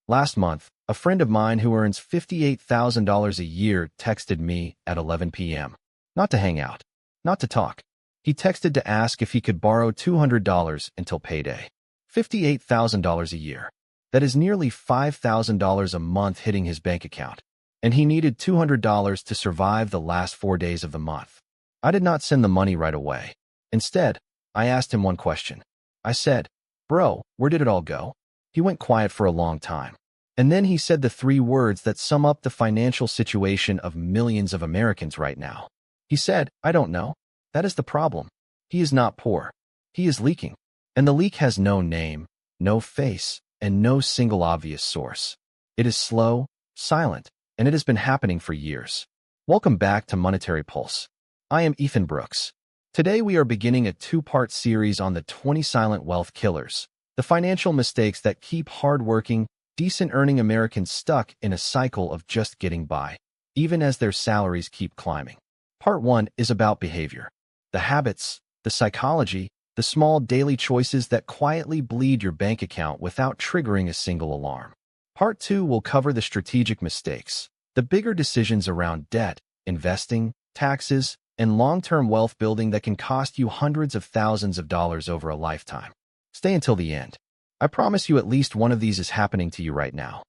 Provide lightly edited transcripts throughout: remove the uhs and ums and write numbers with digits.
Last month, a friend of mine who earns $58,000 a year texted me at 11 p.m. Not to hang out, not to talk. He texted to ask if he could borrow $200 until payday. $58,000 a year. That is nearly $5,000 a month hitting his bank account. And he needed $200 to survive the last 4 days of the month. I did not send the money right away. Instead, I asked him one question. I said, "Bro, where did it all go?" He went quiet for a long time. And then he said the 3 words that sum up the financial situation of millions of Americans right now. He said, "I don't know." That is the problem. He is not poor. He is leaking. And the leak has no name, no face, and no single obvious source. It is slow, silent, and it has been happening for years. Welcome back to Monetary Pulse. I am Ethan Brooks. Today we are beginning a 2-part series on the 20 silent wealth killers, the financial mistakes that keep hardworking, decent-earning Americans stuck in a cycle of just getting by, even as their salaries keep climbing. Part 1 is about behavior, the habits, the psychology, the small daily choices that quietly bleed your bank account without triggering a single alarm. Part 2 will cover the strategic mistakes, the bigger decisions around debt, investing, taxes, and long-term wealth building that can cost you hundreds of thousands of dollars over a lifetime. Stay until the end. I promise you at least one of these is happening to you right now.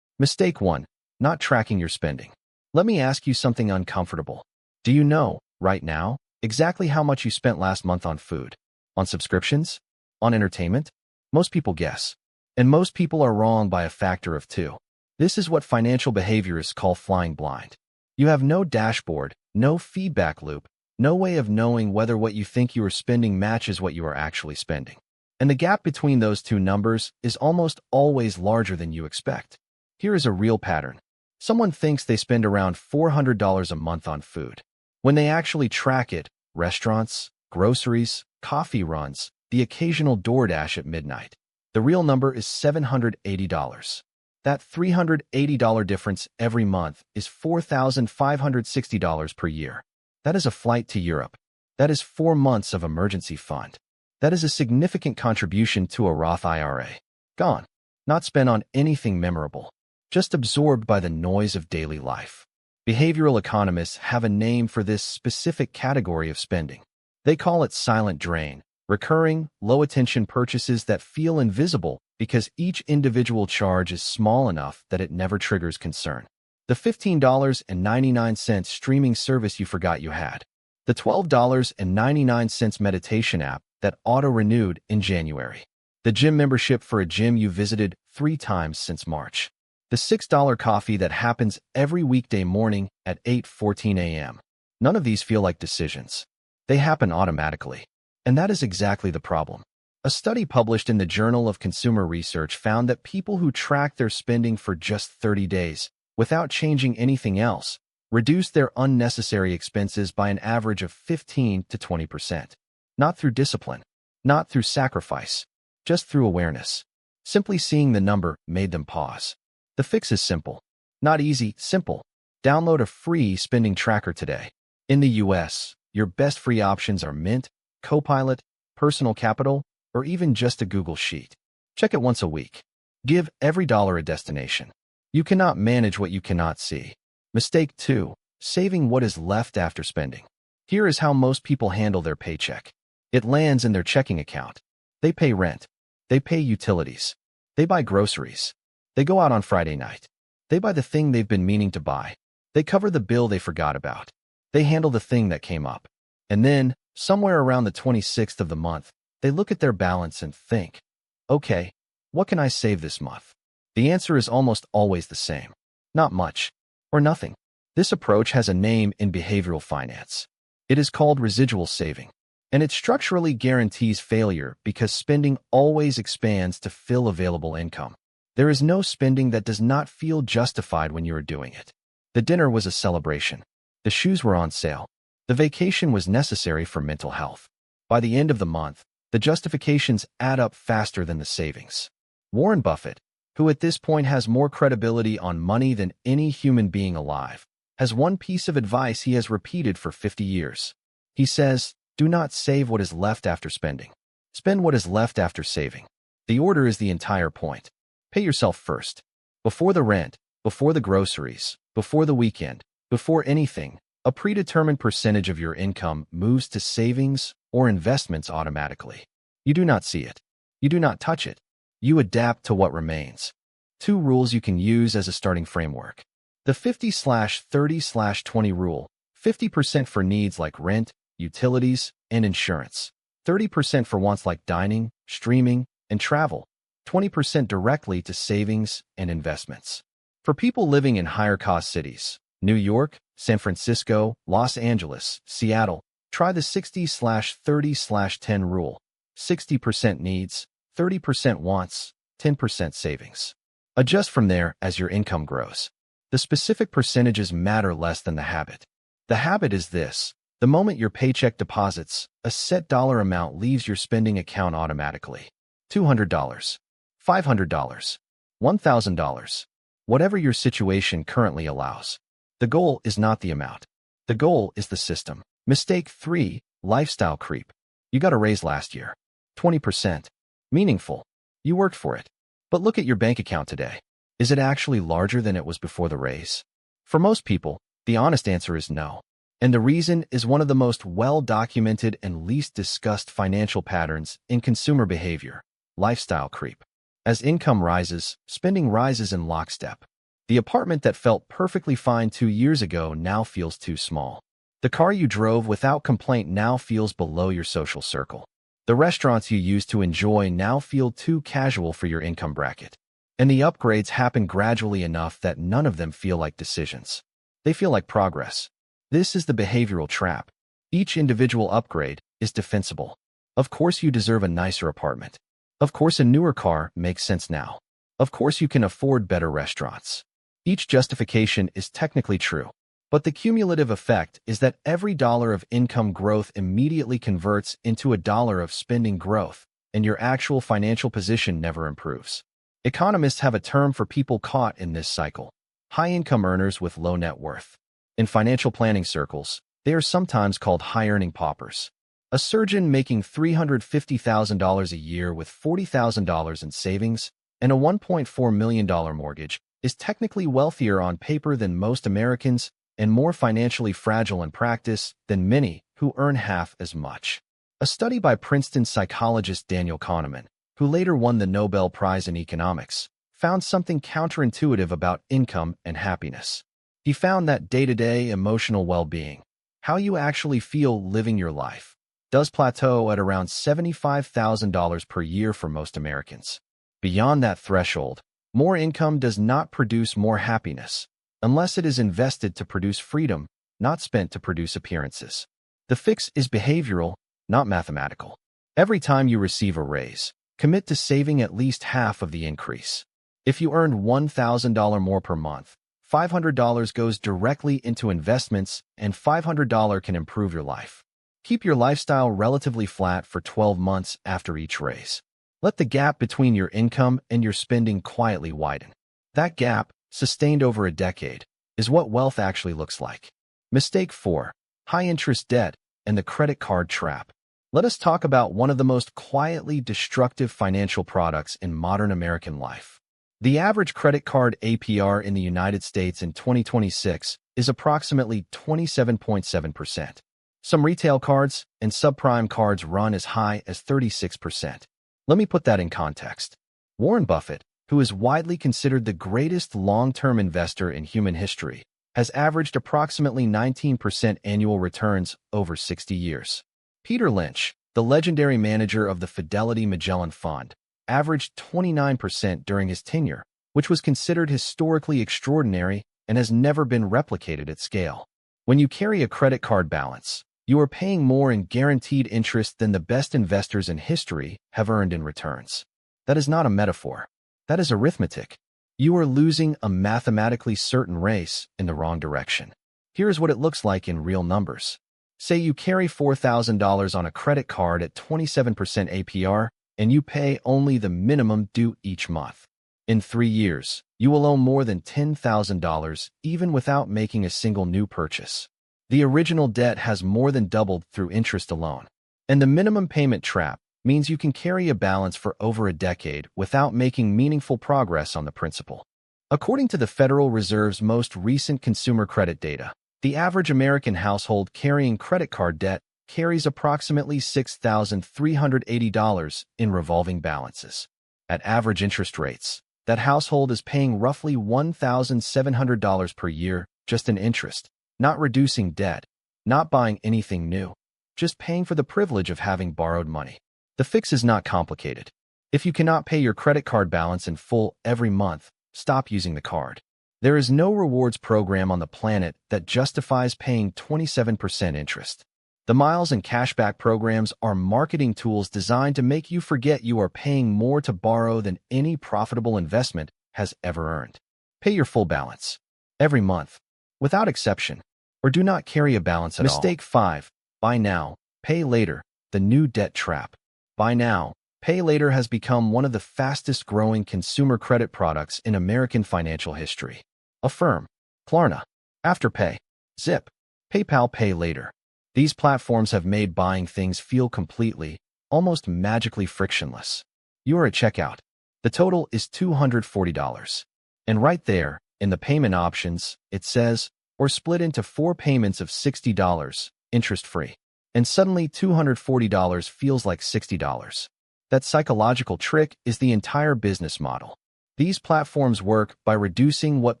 Mistake 1. Not tracking your spending. Let me ask you something uncomfortable. Do you know, right now, exactly how much you spent last month on food? On subscriptions? On entertainment? Most people guess. And most people are wrong by a factor of 2. This is what financial behaviorists call flying blind. You have no dashboard, no feedback loop, no way of knowing whether what you think you are spending matches what you are actually spending. And the gap between those 2 numbers is almost always larger than you expect. Here is a real pattern. Someone thinks they spend around $400 a month on food. When they actually track it, restaurants, groceries, coffee runs, the occasional DoorDash at midnight, the real number is $780. That $380 difference every month is $4,560 per year. That is a flight to Europe. That is 4 months of emergency fund. That is a significant contribution to a Roth IRA. Gone. Not spent on anything memorable. Just absorbed by the noise of daily life. Behavioral economists have a name for this specific category of spending. They call it silent drain, recurring, low-attention purchases that feel invisible because each individual charge is small enough that it never triggers concern. The $15.99 streaming service you forgot you had. The $12.99 meditation app that auto-renewed in January. The gym membership for a gym you visited 3 times since March. The $6 coffee that happens every weekday morning at 8:14 a.m. None of these feel like decisions. They happen automatically. And that is exactly the problem. A study published in the Journal of Consumer Research found that people who track their spending for just 30 days, without changing anything else, reduced their unnecessary expenses by an average of 15 to 20%. Not through discipline, not through sacrifice, just through awareness. Simply seeing the number made them pause. The fix is simple. Not easy, simple. Download a free spending tracker today. In the US, your best free options are Mint, Copilot, Personal Capital, or even just a Google Sheet. Check it once a week. Give every dollar a destination. You cannot manage what you cannot see. Mistake 2. Saving what is left after spending. Here is how most people handle their paycheck. It lands in their checking account. They pay rent. They pay utilities. They buy groceries. They go out on Friday night. They buy the thing they've been meaning to buy. They cover the bill they forgot about. They handle the thing that came up. And then, somewhere around the 26th of the month, they look at their balance and think, okay, what can I save this month? The answer is almost always the same. Not much. Or nothing. This approach has a name in behavioral finance. It is called residual saving. And it structurally guarantees failure because spending always expands to fill available income. There is no spending that does not feel justified when you are doing it. The dinner was a celebration. The shoes were on sale. The vacation was necessary for mental health. By the end of the month, the justifications add up faster than the savings. Warren Buffett, who at this point has more credibility on money than any human being alive, has one piece of advice he has repeated for 50 years. He says, do not save what is left after spending. Spend what is left after saving. The order is the entire point. Pay yourself first. Before the rent, before the groceries, before the weekend, before anything, a predetermined percentage of your income moves to savings or investments automatically. You do not see it. You do not touch it. You adapt to what remains. 2 rules you can use as a starting framework. The 50/30/20 rule: 50% for needs like rent, utilities, and insurance. 30% for wants like dining, streaming, and travel. 20% directly to savings and investments. For people living in higher-cost cities, New York, San Francisco, Los Angeles, Seattle, try the 60/30/10 rule. 60% needs, 30% wants, 10% savings. Adjust from there as your income grows. The specific percentages matter less than the habit. The habit is this: the moment your paycheck deposits, a set dollar amount leaves your spending account automatically. $200, $500, $1,000, whatever your situation currently allows. The goal is not the amount. The goal is the system. Mistake 3, lifestyle creep. You got a raise last year. 20%. Meaningful. You worked for it. But look at your bank account today. Is it actually larger than it was before the raise? For most people, the honest answer is no. And the reason is one of the most well-documented and least discussed financial patterns in consumer behavior: lifestyle creep. As income rises, spending rises in lockstep. The apartment that felt perfectly fine 2 years ago now feels too small. The car you drove without complaint now feels below your social circle. The restaurants you used to enjoy now feel too casual for your income bracket. And the upgrades happen gradually enough that none of them feel like decisions. They feel like progress. This is the behavioral trap. Each individual upgrade is defensible. Of course you deserve a nicer apartment. Of course a newer car makes sense now. Of course you can afford better restaurants. Each justification is technically true. But the cumulative effect is that every dollar of income growth immediately converts into a dollar of spending growth, and your actual financial position never improves. Economists have a term for people caught in this cycle: high-income earners with low net worth. In financial planning circles, they are sometimes called high-earning paupers. A surgeon making $350,000 a year with $40,000 in savings and a $1.4 million mortgage is technically wealthier on paper than most Americans and more financially fragile in practice than many who earn half as much. A study by Princeton psychologist Daniel Kahneman, who later won the Nobel Prize in Economics, found something counterintuitive about income and happiness. He found that day-to-day emotional well-being, how you actually feel living your life, does plateau at around $75,000 per year for most Americans. Beyond that threshold, more income does not produce more happiness, unless it is invested to produce freedom, not spent to produce appearances. The fix is behavioral, not mathematical. Every time you receive a raise, commit to saving at least half of the increase. If you earned $1,000 more per month, $500 goes directly into investments, and $500 can improve your life. Keep your lifestyle relatively flat for 12 months after each raise. Let the gap between your income and your spending quietly widen. That gap, sustained over a decade, is what wealth actually looks like. Mistake 4. High-interest debt and the credit card trap. Let us talk about one of the most quietly destructive financial products in modern American life. The average credit card APR in the United States in 2026 is approximately 27.7%. Some retail cards and subprime cards run as high as 36%. Let me put that in context. Warren Buffett, who is widely considered the greatest long-term investor in human history, has averaged approximately 19% annual returns over 60 years. Peter Lynch, the legendary manager of the Fidelity Magellan Fund, averaged 29% during his tenure, which was considered historically extraordinary and has never been replicated at scale. When you carry a credit card balance, you are paying more in guaranteed interest than the best investors in history have earned in returns. That is not a metaphor. That is arithmetic. You are losing a mathematically certain race in the wrong direction. Here's what it looks like in real numbers. Say you carry $4,000 on a credit card at 27% APR, and you pay only the minimum due each month. In 3 years, you will owe more than $10,000 even without making a single new purchase. The original debt has more than doubled through interest alone. And the minimum payment trap means you can carry a balance for over a decade without making meaningful progress on the principal. According to the Federal Reserve's most recent consumer credit data, the average American household carrying credit card debt carries approximately $6,380 in revolving balances. At average interest rates, that household is paying roughly $1,700 per year just in interest, not reducing debt, not buying anything new, just paying for the privilege of having borrowed money. The fix is not complicated. If you cannot pay your credit card balance in full every month, stop using the card. There is no rewards program on the planet that justifies paying 27% interest. The miles and cashback programs are marketing tools designed to make you forget you are paying more to borrow than any profitable investment has ever earned. Pay your full balance every month, without exception, or do not carry a balance at all. Mistake 5. Buy now, pay later. The new debt trap. Buy now, pay later has become one of the fastest-growing consumer credit products in American financial history. Affirm, Klarna, Afterpay, Zip, PayPal Pay Later. These platforms have made buying things feel completely, almost magically frictionless. You are at checkout. The total is $240. And right there, in the payment options, it says, or split into 4 payments of $60, interest-free. And suddenly $240 feels like $60. That psychological trick is the entire business model. These platforms work by reducing what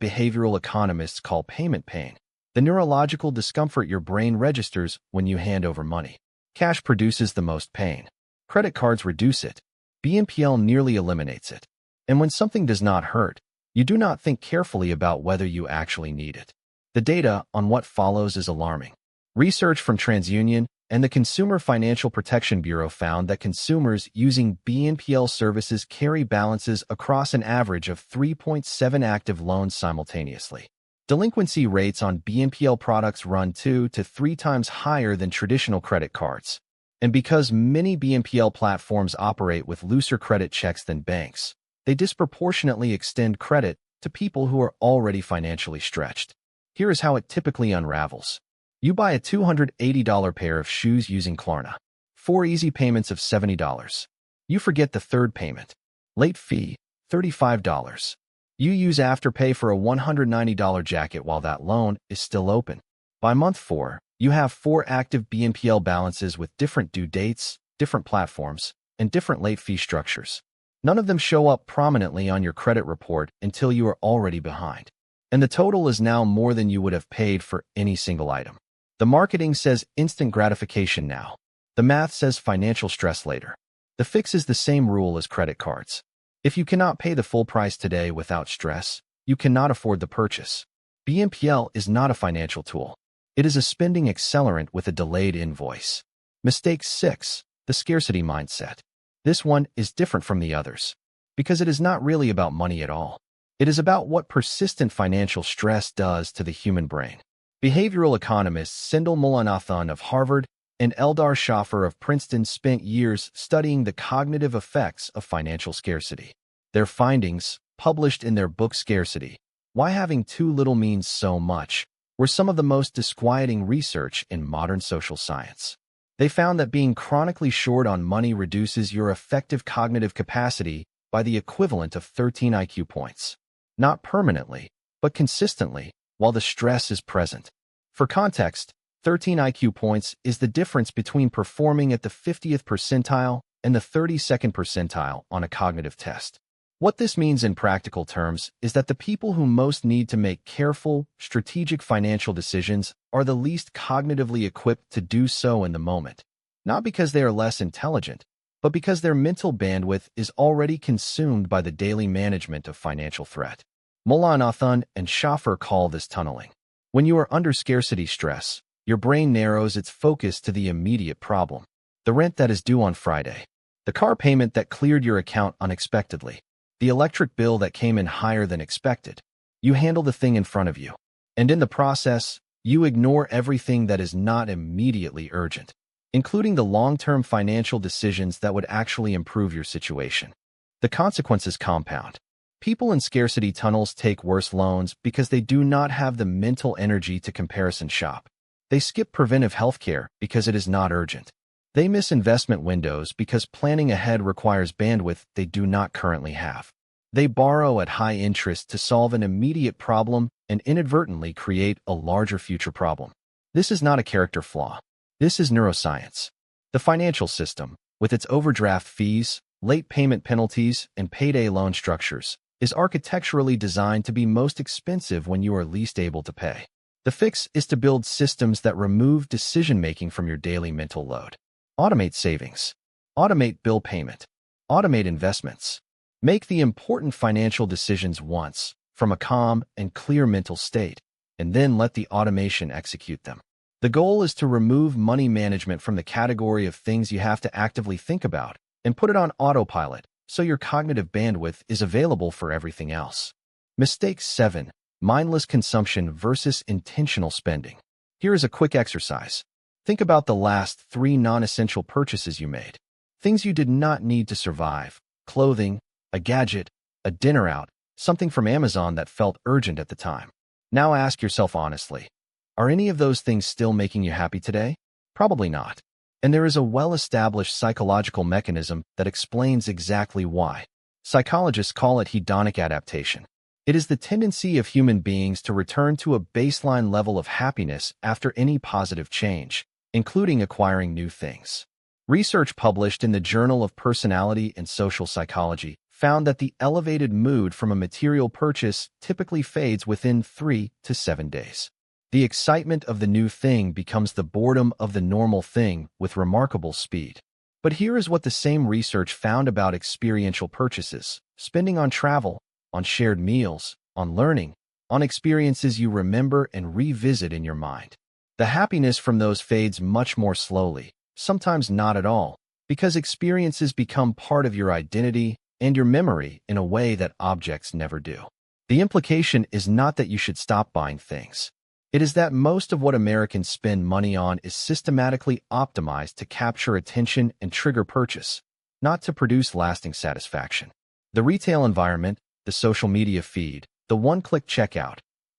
behavioral economists call payment pain, the neurological discomfort your brain registers when you hand over money. Cash produces the most pain. Credit cards reduce it. BNPL nearly eliminates it. And when something does not hurt, you do not think carefully about whether you actually need it. The data on what follows is alarming. Research from TransUnion and the Consumer Financial Protection Bureau found that consumers using BNPL services carry balances across an average of 3.7 active loans simultaneously. Delinquency rates on BNPL products run 2 to 3 times higher than traditional credit cards. And because many BNPL platforms operate with looser credit checks than banks, they disproportionately extend credit to people who are already financially stretched. Here is how it typically unravels. You buy a $280 pair of shoes using Klarna. 4 easy payments of $70. You forget the third payment. Late fee, $35. You use Afterpay for a $190 jacket while that loan is still open. By month 4, you have 4 active BNPL balances with different due dates, different platforms, and different late fee structures. None of them show up prominently on your credit report until you are already behind. And the total is now more than you would have paid for any single item. The marketing says instant gratification now. The math says financial stress later. The fix is the same rule as credit cards. If you cannot pay the full price today without stress, you cannot afford the purchase. BNPL is not a financial tool. It is a spending accelerant with a delayed invoice. Mistake 6. The scarcity mindset. This one is different from the others, because it is not really about money at all. It is about what persistent financial stress does to the human brain. Behavioral economists Sindel Mullainathan of Harvard and Eldar Shaffer of Princeton spent years studying the cognitive effects of financial scarcity. Their findings, published in their book Scarcity, Why Having Too Little Means So Much, were some of the most disquieting research in modern social science. They found that being chronically short on money reduces your effective cognitive capacity by the equivalent of 13 IQ points. Not permanently, but consistently, while the stress is present. For context, 13 IQ points is the difference between performing at the 50th percentile and the 32nd percentile on a cognitive test. What this means in practical terms is that the people who most need to make careful, strategic financial decisions are the least cognitively equipped to do so in the moment, not because they are less intelligent, but because their mental bandwidth is already consumed by the daily management of financial threat. Mullainathan and Shaffer call this tunneling. When you are under scarcity stress, your brain narrows its focus to the immediate problem. The rent that is due on Friday. The car payment that cleared your account unexpectedly. The electric bill that came in higher than expected. You handle the thing in front of you. And in the process, you ignore everything that is not immediately urgent, including the long-term financial decisions that would actually improve your situation. The consequences compound. People in scarcity tunnels take worse loans because they do not have the mental energy to comparison shop. They skip preventive healthcare because it is not urgent. They miss investment windows because planning ahead requires bandwidth they do not currently have. They borrow at high interest to solve an immediate problem and inadvertently create a larger future problem. This is not a character flaw. This is neuroscience. The financial system, with its overdraft fees, late payment penalties, and payday loan structures, is architecturally designed to be most expensive when you are least able to pay. The fix is to build systems that remove decision-making from your daily mental load. Automate savings. Automate bill payment. Automate investments. Make the important financial decisions once, from a calm and clear mental state, and then let the automation execute them. The goal is to remove money management from the category of things you have to actively think about and put it on autopilot so your cognitive bandwidth is available for everything else. Mistake 7. Mindless consumption versus intentional spending. Here is a quick exercise. Think about the last 3 non-essential purchases you made. Things you did not need to survive. Clothing, a gadget, a dinner out, something from Amazon that felt urgent at the time. Now ask yourself honestly, are any of those things still making you happy today? Probably not. And there is a well-established psychological mechanism that explains exactly why. Psychologists call it hedonic adaptation. It is the tendency of human beings to return to a baseline level of happiness after any positive change, including acquiring new things. Research published in the Journal of Personality and Social Psychology found that the elevated mood from a material purchase typically fades within 3 to 7 days. The excitement of the new thing becomes the boredom of the normal thing with remarkable speed. But here is what the same research found about experiential purchases: spending on travel, on shared meals, on learning, on experiences you remember and revisit in your mind. The happiness from those fades much more slowly, sometimes not at all, because experiences become part of your identity and your memory in a way that objects never do. The implication is not that you should stop buying things. It is that most of what Americans spend money on is systematically optimized to capture attention and trigger purchase, not to produce lasting satisfaction. The retail environment, the social media feed, the one-click checkout,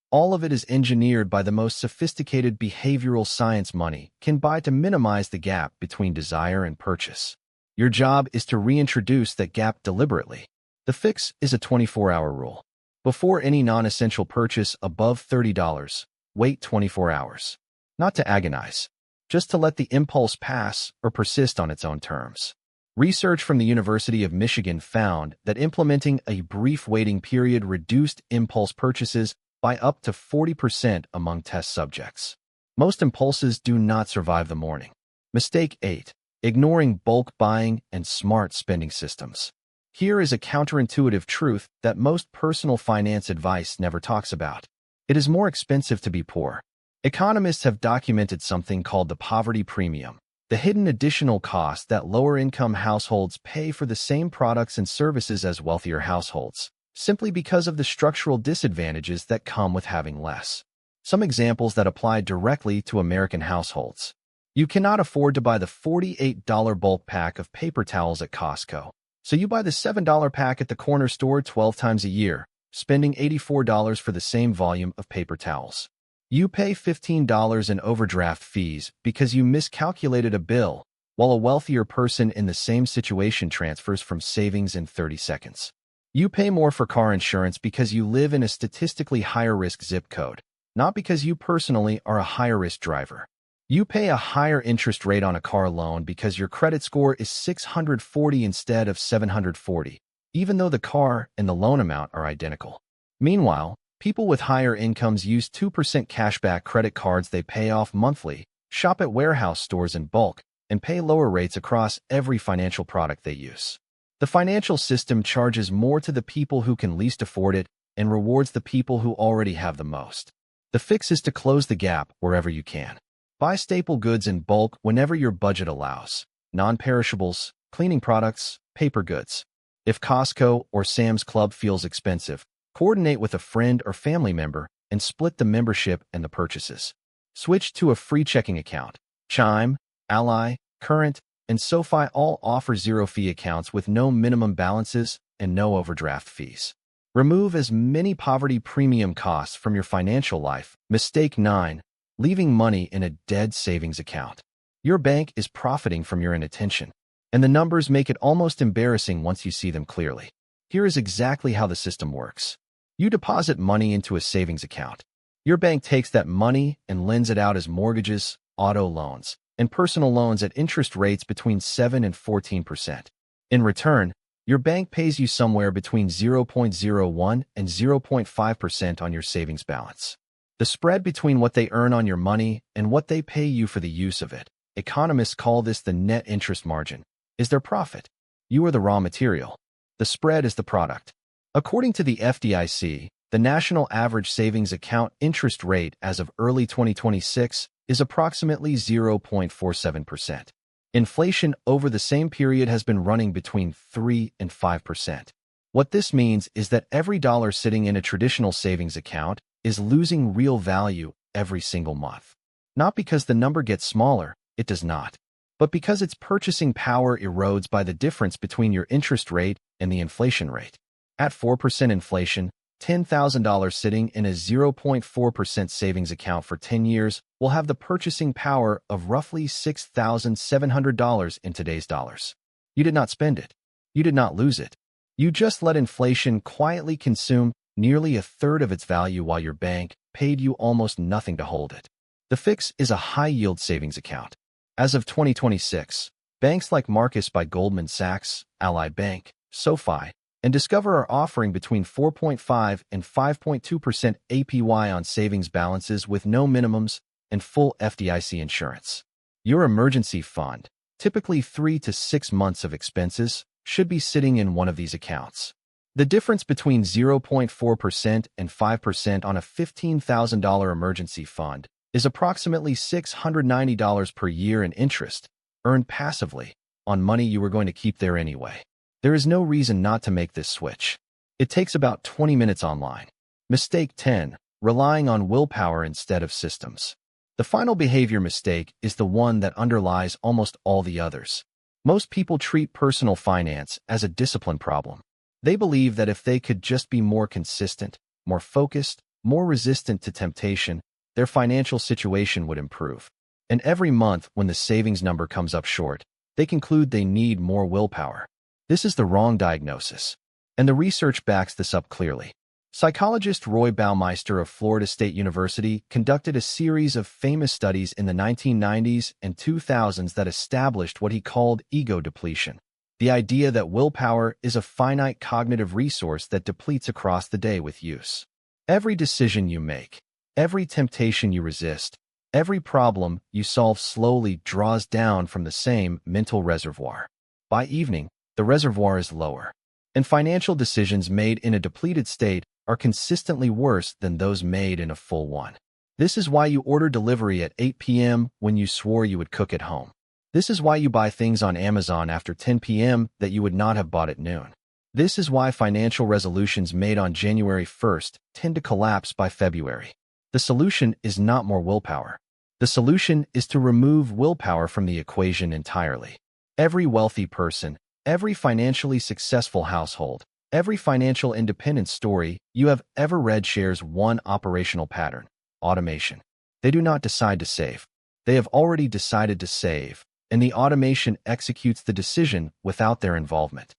all of it is engineered by the most sophisticated behavioral science money can buy to minimize the gap between desire and purchase. Your job is to reintroduce that gap deliberately. The fix is a 24-hour rule. Before any non-essential purchase above $30, wait 24 hours. Not to agonize, just to let the impulse pass or persist on its own terms. Research from the University of Michigan found that implementing a brief waiting period reduced impulse purchases by up to 40% among test subjects. Most impulses do not survive the morning. Mistake 8. Ignoring bulk buying and smart spending systems. Here is a counterintuitive truth that most personal finance advice never talks about. It is more expensive to be poor. Economists have documented something called the poverty premium, the hidden additional cost that lower-income households pay for the same products and services as wealthier households, simply because of the structural disadvantages that come with having less. Some examples that apply directly to American households. You cannot afford to buy the $48 bulk pack of paper towels at Costco, so you buy the $7 pack at the corner store 12 times a year, spending $84 for the same volume of paper towels. You pay $15 in overdraft fees because you miscalculated a bill, while a wealthier person in the same situation transfers from savings in 30 seconds. You pay more for car insurance because you live in a statistically higher-risk zip code, not because you personally are a higher-risk driver. You pay a higher interest rate on a car loan because your credit score is 640 instead of 740. Even though the car and the loan amount are identical. Meanwhile, people with higher incomes use 2% cashback credit cards they pay off monthly, shop at warehouse stores in bulk, and pay lower rates across every financial product they use. The financial system charges more to the people who can least afford it and rewards the people who already have the most. The fix is to close the gap wherever you can. Buy staple goods in bulk whenever your budget allows. Non-perishables, cleaning products, paper goods. If Costco or Sam's Club feels expensive, coordinate with a friend or family member and split the membership and the purchases. Switch to a free checking account. Chime, Ally, Current, and SoFi all offer zero-fee accounts with no minimum balances and no overdraft fees. Remove as many poverty premium costs from your financial life. Mistake 9. Leaving money in a dead savings account. Your bank is profiting from your inattention, and the numbers make it almost embarrassing once you see them clearly. Here is exactly how the system works. You deposit money into a savings account. Your bank takes that money and lends it out as mortgages, auto loans, and personal loans at interest rates between 7 and 14%. In return, your bank pays you somewhere between 0.01 and 0.5% on your savings balance. The spread between what they earn on your money and what they pay you for the use of it, economists call this the net interest margin, is their profit. You are the raw material. The spread is the product. According to the FDIC, the national average savings account interest rate as of early 2026 is approximately 0.47%. Inflation over the same period has been running between 3 and 5%. What this means is that every dollar sitting in a traditional savings account is losing real value every single month. Not because the number gets smaller, it does not, but because its purchasing power erodes by the difference between your interest rate and the inflation rate. At 4% inflation, $10,000 sitting in a 0.4% savings account for 10 years will have the purchasing power of roughly $6,700 in today's dollars. You did not spend it. You did not lose it. You just let inflation quietly consume nearly a third of its value while your bank paid you almost nothing to hold it. The fix is a high-yield savings account. As of 2026, banks like Marcus by Goldman Sachs, Ally Bank, SoFi, and Discover are offering between 4.5 and 5.2% APY on savings balances with no minimums and full FDIC insurance. Your emergency fund, typically 3 to 6 months of expenses, should be sitting in one of these accounts. The difference between 0.4% and 5% on a $15,000 emergency fund is approximately $690 per year in interest, earned passively, on money you were going to keep there anyway. There is no reason not to make this switch. It takes about 20 minutes online. Mistake 10. Relying on willpower instead of systems. The final behavior mistake is the one that underlies almost all the others. Most people treat personal finance as a discipline problem. They believe that if they could just be more consistent, more focused, more resistant to temptation, their financial situation would improve. And every month when the savings number comes up short, they conclude they need more willpower. This is the wrong diagnosis, and the research backs this up clearly. Psychologist Roy Baumeister of Florida State University conducted a series of famous studies in the 1990s and 2000s that established what he called ego depletion, the idea that willpower is a finite cognitive resource that depletes across the day with use. Every decision you make, every temptation you resist, every problem you solve slowly draws down from the same mental reservoir. By evening, the reservoir is lower, and financial decisions made in a depleted state are consistently worse than those made in a full one. This is why you order delivery at 8 p.m. when you swore you would cook at home. This is why you buy things on Amazon after 10 p.m. that you would not have bought at noon. This is why financial resolutions made on January 1st tend to collapse by February. The solution is not more willpower. The solution is to remove willpower from the equation entirely. Every wealthy person, every financially successful household, every financial independence story you have ever read shares one operational pattern: automation. They do not decide to save. They have already decided to save, and the automation executes the decision without their involvement.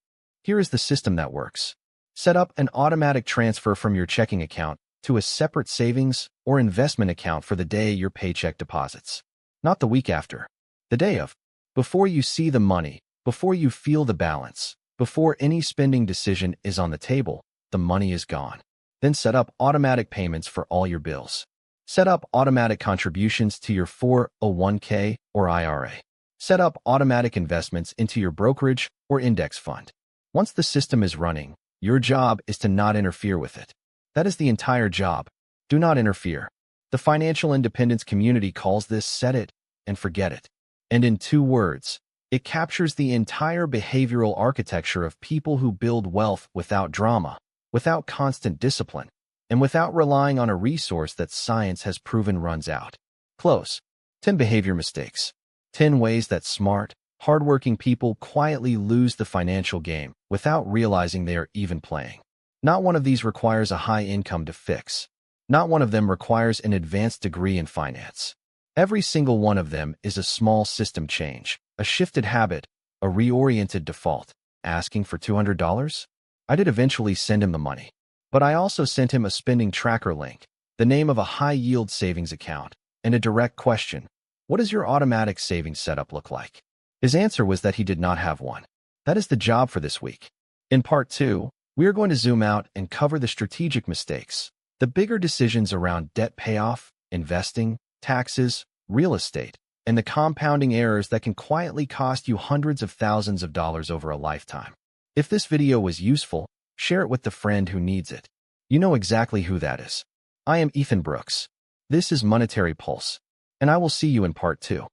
Here is the system that works. Set up an automatic transfer from your checking account to a separate savings or investment account for the day your paycheck deposits. Not the week after. The day of. Before you see the money, before you feel the balance, before any spending decision is on the table, the money is gone. Then set up automatic payments for all your bills. Set up automatic contributions to your 401k or IRA. Set up automatic investments into your brokerage or index fund. Once the system is running, your job is to not interfere with it. That is the entire job. Do not interfere. The financial independence community calls this set it and forget it. And in 2 words, it captures the entire behavioral architecture of people who build wealth without drama, without constant discipline, and without relying on a resource that science has proven runs out. Close. 10 behavior mistakes. 10 ways that smart, hardworking people quietly lose the financial game without realizing they are even playing. Not one of these requires a high income to fix. Not one of them requires an advanced degree in finance. Every single one of them is a small system change, a shifted habit, a reoriented default. Asking for $200? I did eventually send him the money, but I also sent him a spending tracker link, the name of a high-yield savings account, and a direct question: what does your automatic savings setup look like? His answer was that he did not have one. That is the job for this week. In part 2, we are going to zoom out and cover the strategic mistakes, the bigger decisions around debt payoff, investing, taxes, real estate, and the compounding errors that can quietly cost you hundreds of thousands of dollars over a lifetime. If this video was useful, share it with the friend who needs it. You know exactly who that is. I am Ethan Brooks. This is Monetary Pulse, and I will see you in part 2.